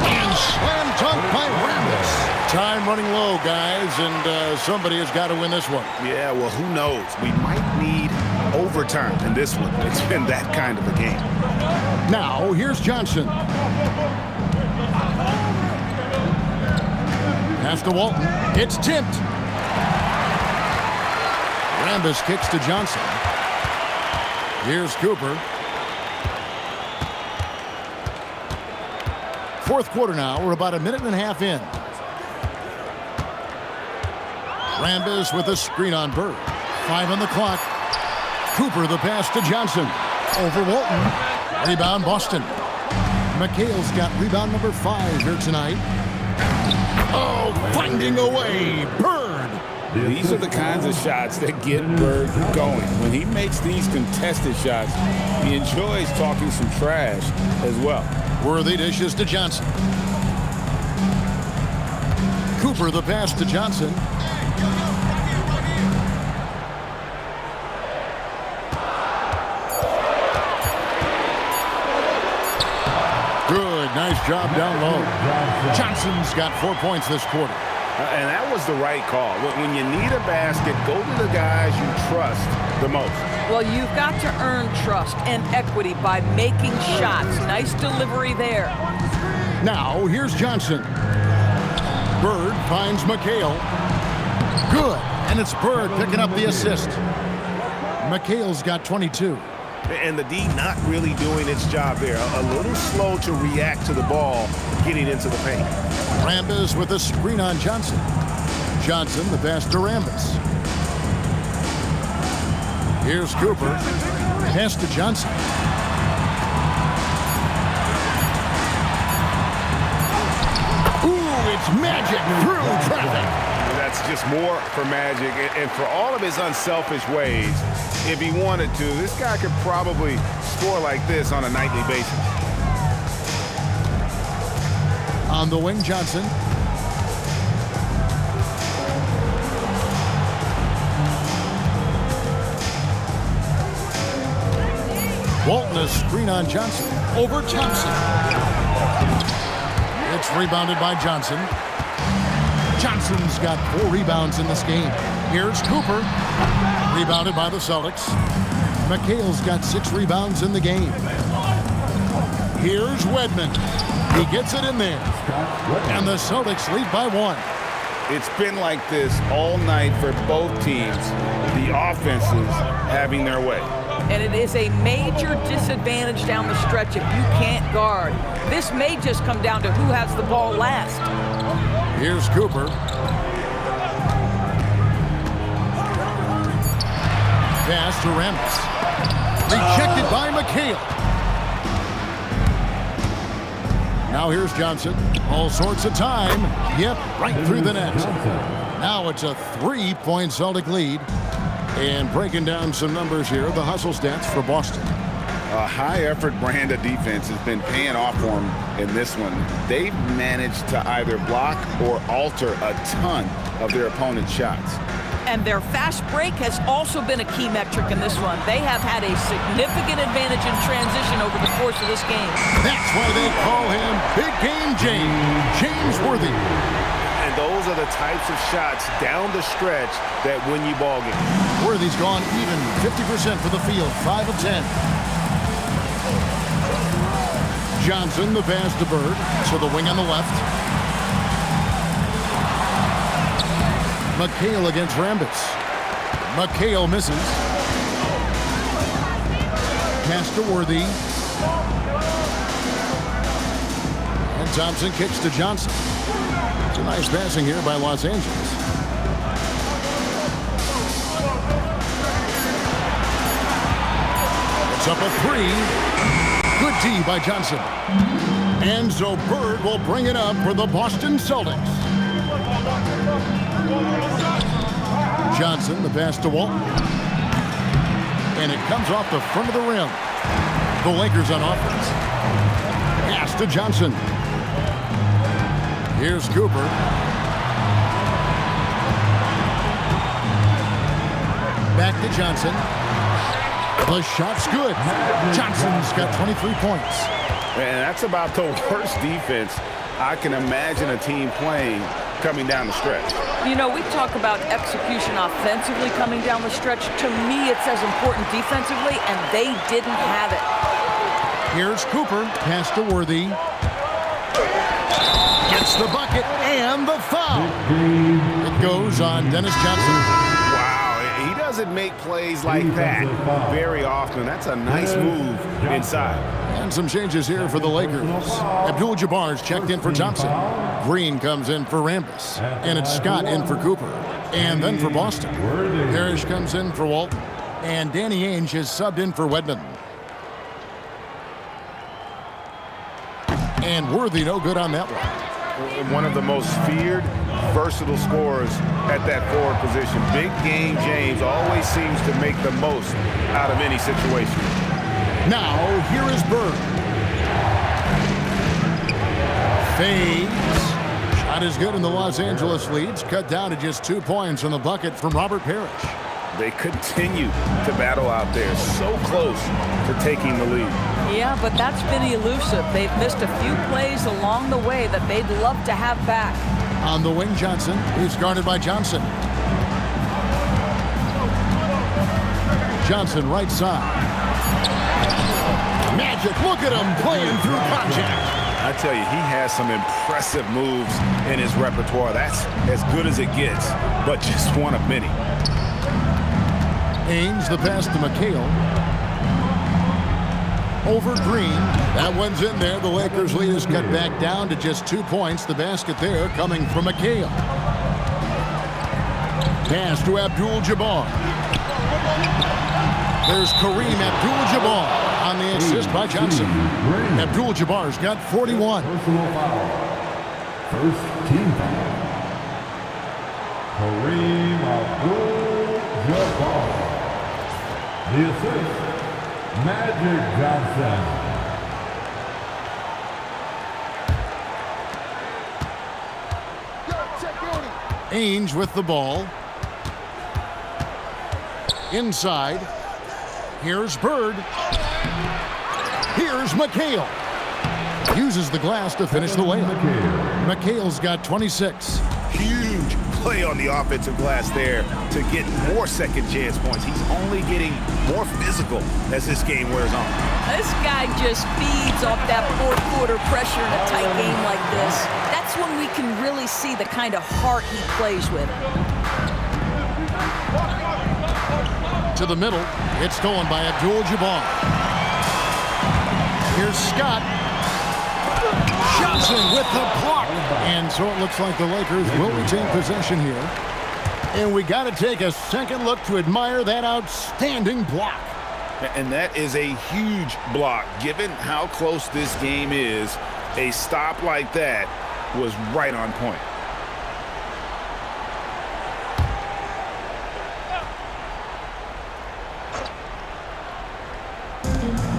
And slam dunk by Rambis. Time running low, guys, and somebody has got to win this one. Yeah, well, who knows? We might need overtime in this one. It's been that kind of a game. Now, here's Johnson. Pass to Walton. It's tipped. Rambis kicks to Johnson. Here's Cooper. Fourth quarter now. We're about a minute and a half in. Rambis with a screen on Bird. 5 on the clock. Cooper the pass to Johnson. Over Walton. Rebound Boston. McHale's got rebound number 5 here tonight. Oh, finding a way. Bird. These are the kinds of shots that get Bird going. When he makes these contested shots, he enjoys talking some trash as well. Worthy dishes to Johnson. Cooper the pass to Johnson. Good, nice job down low. Johnson's got 4 points this quarter. And that was the right call. When you need a basket, go to the guys you trust the most. Well, you've got to earn trust and equity by making shots. Nice delivery there. Now, here's Johnson. Bird finds McHale. Good, and it's Bird picking up the assist. McHale's got 22. And the D not really doing its job there. A little slow to react to the ball getting into the paint. Rambis with a screen on Johnson. Johnson the pass to Rambis. Here's Cooper. Pass to Johnson. Ooh, it's Magic through traffic. That's just more for Magic. And for all of his unselfish ways, if he wanted to, this guy could probably score like this on a nightly basis. On the wing, Johnson. Walton a screen on Johnson. Over Thompson. It's rebounded by Johnson. Johnson's got 4 rebounds in this game. Here's Cooper. Rebounded by the Celtics. McHale's got 6 rebounds in the game. Here's Wedman. He gets it in there. And the Celtics lead by 1. It's been like this all night for both teams. The offenses having their way. And it is a major disadvantage down the stretch if you can't guard. This may just come down to who has the ball last. Here's Cooper. Pass to Ramos. Rejected by McHale. Now here's Johnson. All sorts of time. Yep, right through the net. Now it's a 3-point Celtic lead. And breaking down some numbers here, the hustle stats for Boston. A high-effort brand of defense has been paying off for them in this one. They've managed to either block or alter a ton of their opponent's shots. And their fast break has also been a key metric in this one. They have had a significant advantage in transition over the course of this game. That's why they call him Big Game James Worthy. And those are the types of shots down the stretch that win you ball games. Worthy's gone even 50% for the field, 5 of 10. Johnson, the pass to Bird, to the wing on the left. McHale against Rambis. McHale misses. Pass to Worthy. And Thompson kicks to Johnson. It's a nice passing here by Los Angeles. It's up a 3. Good D by Johnson. And so Bird will bring it up for the Boston Celtics. Johnson, the pass to Walton. And it comes off the front of the rim. The Lakers on offense. Pass to Johnson. Here's Cooper. Back to Johnson. The shot's good. Johnson's got 23 points. And that's about the worst defense I can imagine a team playing coming down the stretch. You know, we talk about execution offensively coming down the stretch. To me, it's as important defensively, and they didn't have it. Here's Cooper. Pass to Worthy. Gets the bucket and the foul. It goes on Dennis Johnson. Wow, he doesn't make plays like that very often. That's a nice move inside. And some changes here for the Lakers. Abdul-Jabbar's checked in for Thompson. Green comes in for Rambis. And it's Scott in for Cooper. And then for Boston, Parrish comes in for Walton. And Danny Ainge is subbed in for Wedman. And Worthy no good on that one. One of the most feared, versatile scorers at that forward position. Big Game James always seems to make the most out of any situation. Now, here is Bird. Fades. Shot is good, and the Los Angeles leads cut down to just 2 points on the bucket from Robert Parrish. They continue to battle out there, so close to taking the lead. Yeah, but that's been elusive. They've missed a few plays along the way that they'd love to have back. On the wing, Johnson is guarded by Johnson. Johnson right side. Magic, look at him playing through contact. I tell you, he has some impressive moves in his repertoire. That's as good as it gets, but just one of many. Ainge, the pass to McHale. Over Green. That one's in there. The Lakers lead is cut back down to just 2 points. The basket there coming from McHale. Pass to Abdul-Jabbar. There's Kareem Abdul-Jabbar on the assist by Johnson. Abdul-Jabbar's got 41. Personal foul. First team foul. Kareem Abdul-Jabbar. The assist, Magic Johnson. Ainge with the ball. Inside. Here's Bird. Here's McHale. Uses the glass to finish the layup. McHale's got 26. Huge play on the offensive glass there to get more second chance points. He's only getting more physical as this game wears on. This guy just feeds off that fourth quarter pressure in a tight game like this. That's when we can really see the kind of heart he plays with. To the middle, it's stolen by Abdul-Jabbar. Here's Scott. Johnson with the block. And so it looks like the Lakers will retain possession here. And we got to take a second look to admire that outstanding block. And that is a huge block. Given how close this game is, a stop like that was right on point.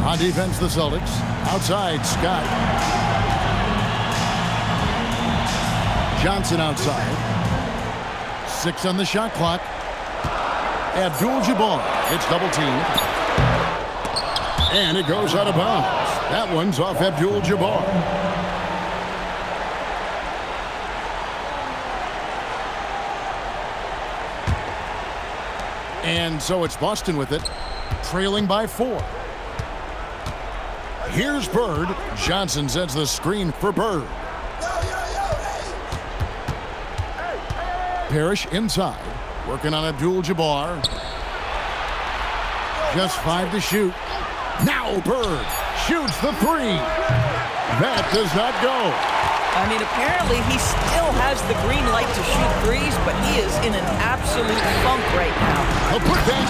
On defense, the Celtics. Outside, Scott. Johnson outside. 6 on the shot clock. Abdul-Jabbar. It's double teamed. And it goes out of bounds. That one's off Abdul-Jabbar. And so it's Boston with it, trailing by 4. Here's Bird. Johnson sets the screen for Bird. Parrish inside, working on Abdul-Jabbar. Just 5 to shoot. Now Bird shoots the 3. That does not go. I mean, apparently he still has the green light to shoot threes, but he is in an absolute funk right now. A putback.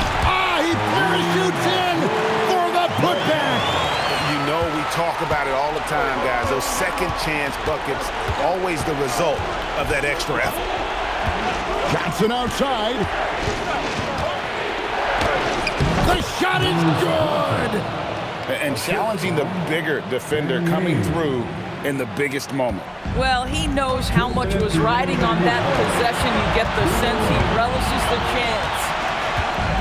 He parachutes in for the putback. You know we talk about it all the time, guys. Those second chance buckets, always the result of that extra effort. Johnson outside. The shot is good. And challenging the bigger defender coming through in the biggest moment. Well, he knows how much was riding on that possession. You get the sense he relishes the chance.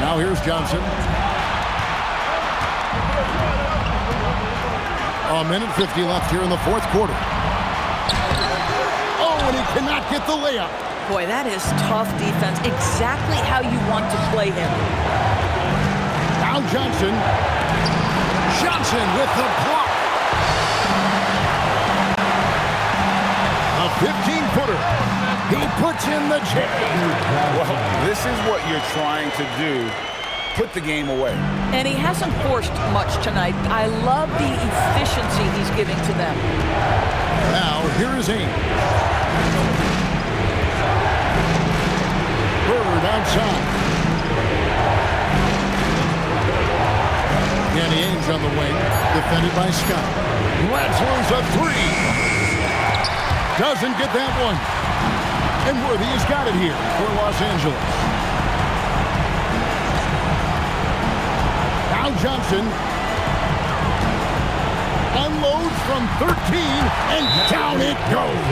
Now here's Johnson. A minute 50 left here in the fourth quarter. Oh, and he cannot get the layup. Boy, that is tough defense. Exactly how you want to play him. Now Johnson. Johnson with the block. A 15-footer. He puts in the chain. Well, this is what you're trying to do. Put the game away. And he hasn't forced much tonight. I love the efficiency he's giving to them. Now, here is Ames. Bird outside. Danny Ainge on the wing, defended by Scott. Ratzler's a 3. Doesn't get that one. And Worthy has got it here for Los Angeles. Now Johnson unloads from 13, and down it goes.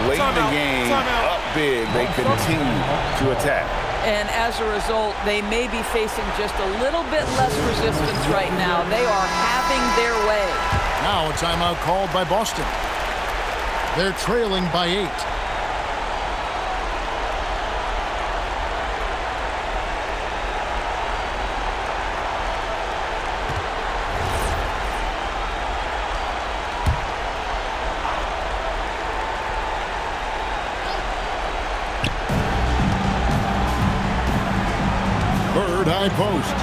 Late in the game, up big, they continue to attack. And as a result, they may be facing just a little bit less resistance right now. They are having their way. Now a timeout called by Boston. They're trailing by 8. Bird high post.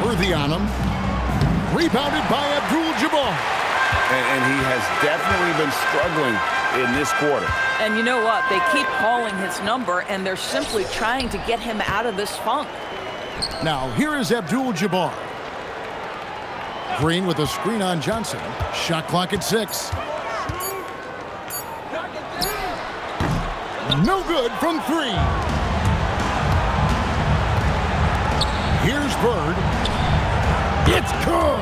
Worthy on him. Rebounded by Abdul-Jabbar. And he has definitely been struggling in this quarter. And you know what? They keep calling his number, and they're simply trying to get him out of this funk. Now, here is Abdul-Jabbar. Green with a screen on Johnson. Shot clock at 6. No good from 3. Here's Bird. It's good.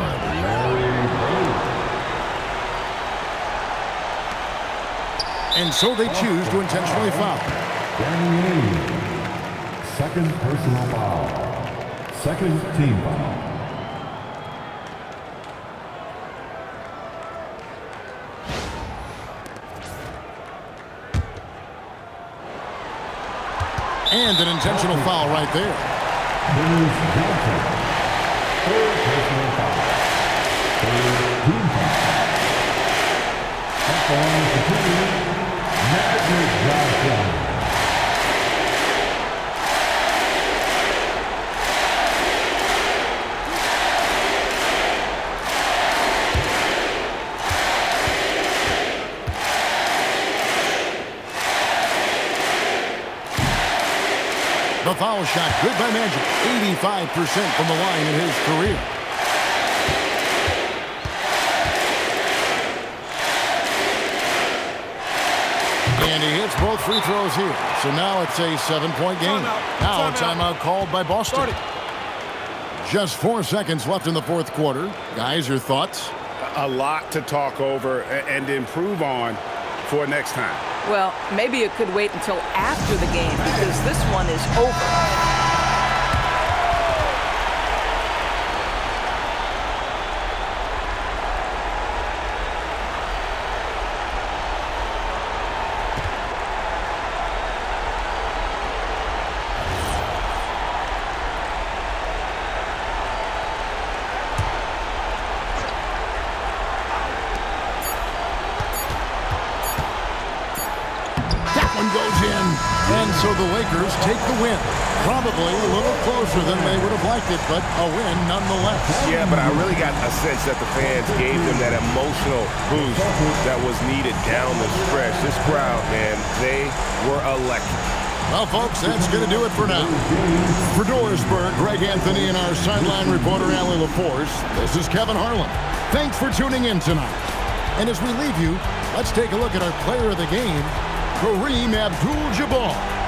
And so they choose to intentionally foul. Second personal foul. Second team foul. And an intentional foul right there. Bruce Johnson. Third personal foul. Third team foul. Up on the team, Magic Johnson. The foul shot, good by Magic. 85% from the line in his career. And he hits both free throws here. So now it's a 7-point game. Now a timeout called by Boston. Just 4 seconds left in the fourth quarter. Guys, your thoughts? A lot to talk over and improve on for next time. Well, maybe it could wait until after the game because this one is over. Goes in, and so the Lakers take the win. Probably a little closer than they would have liked it, but a win nonetheless. Yeah, but I really got a sense that the fans gave them that emotional boost that was needed down the stretch. This crowd, man, they were electric. Well, folks, that's going to do it for now. For Dorisburg, Greg Anthony, and our sideline reporter, Allie LaForce, this is Kevin Harlan. Thanks for tuning in tonight. And as we leave you, let's take a look at our player of the game, Kareem Abdul-Jabbar.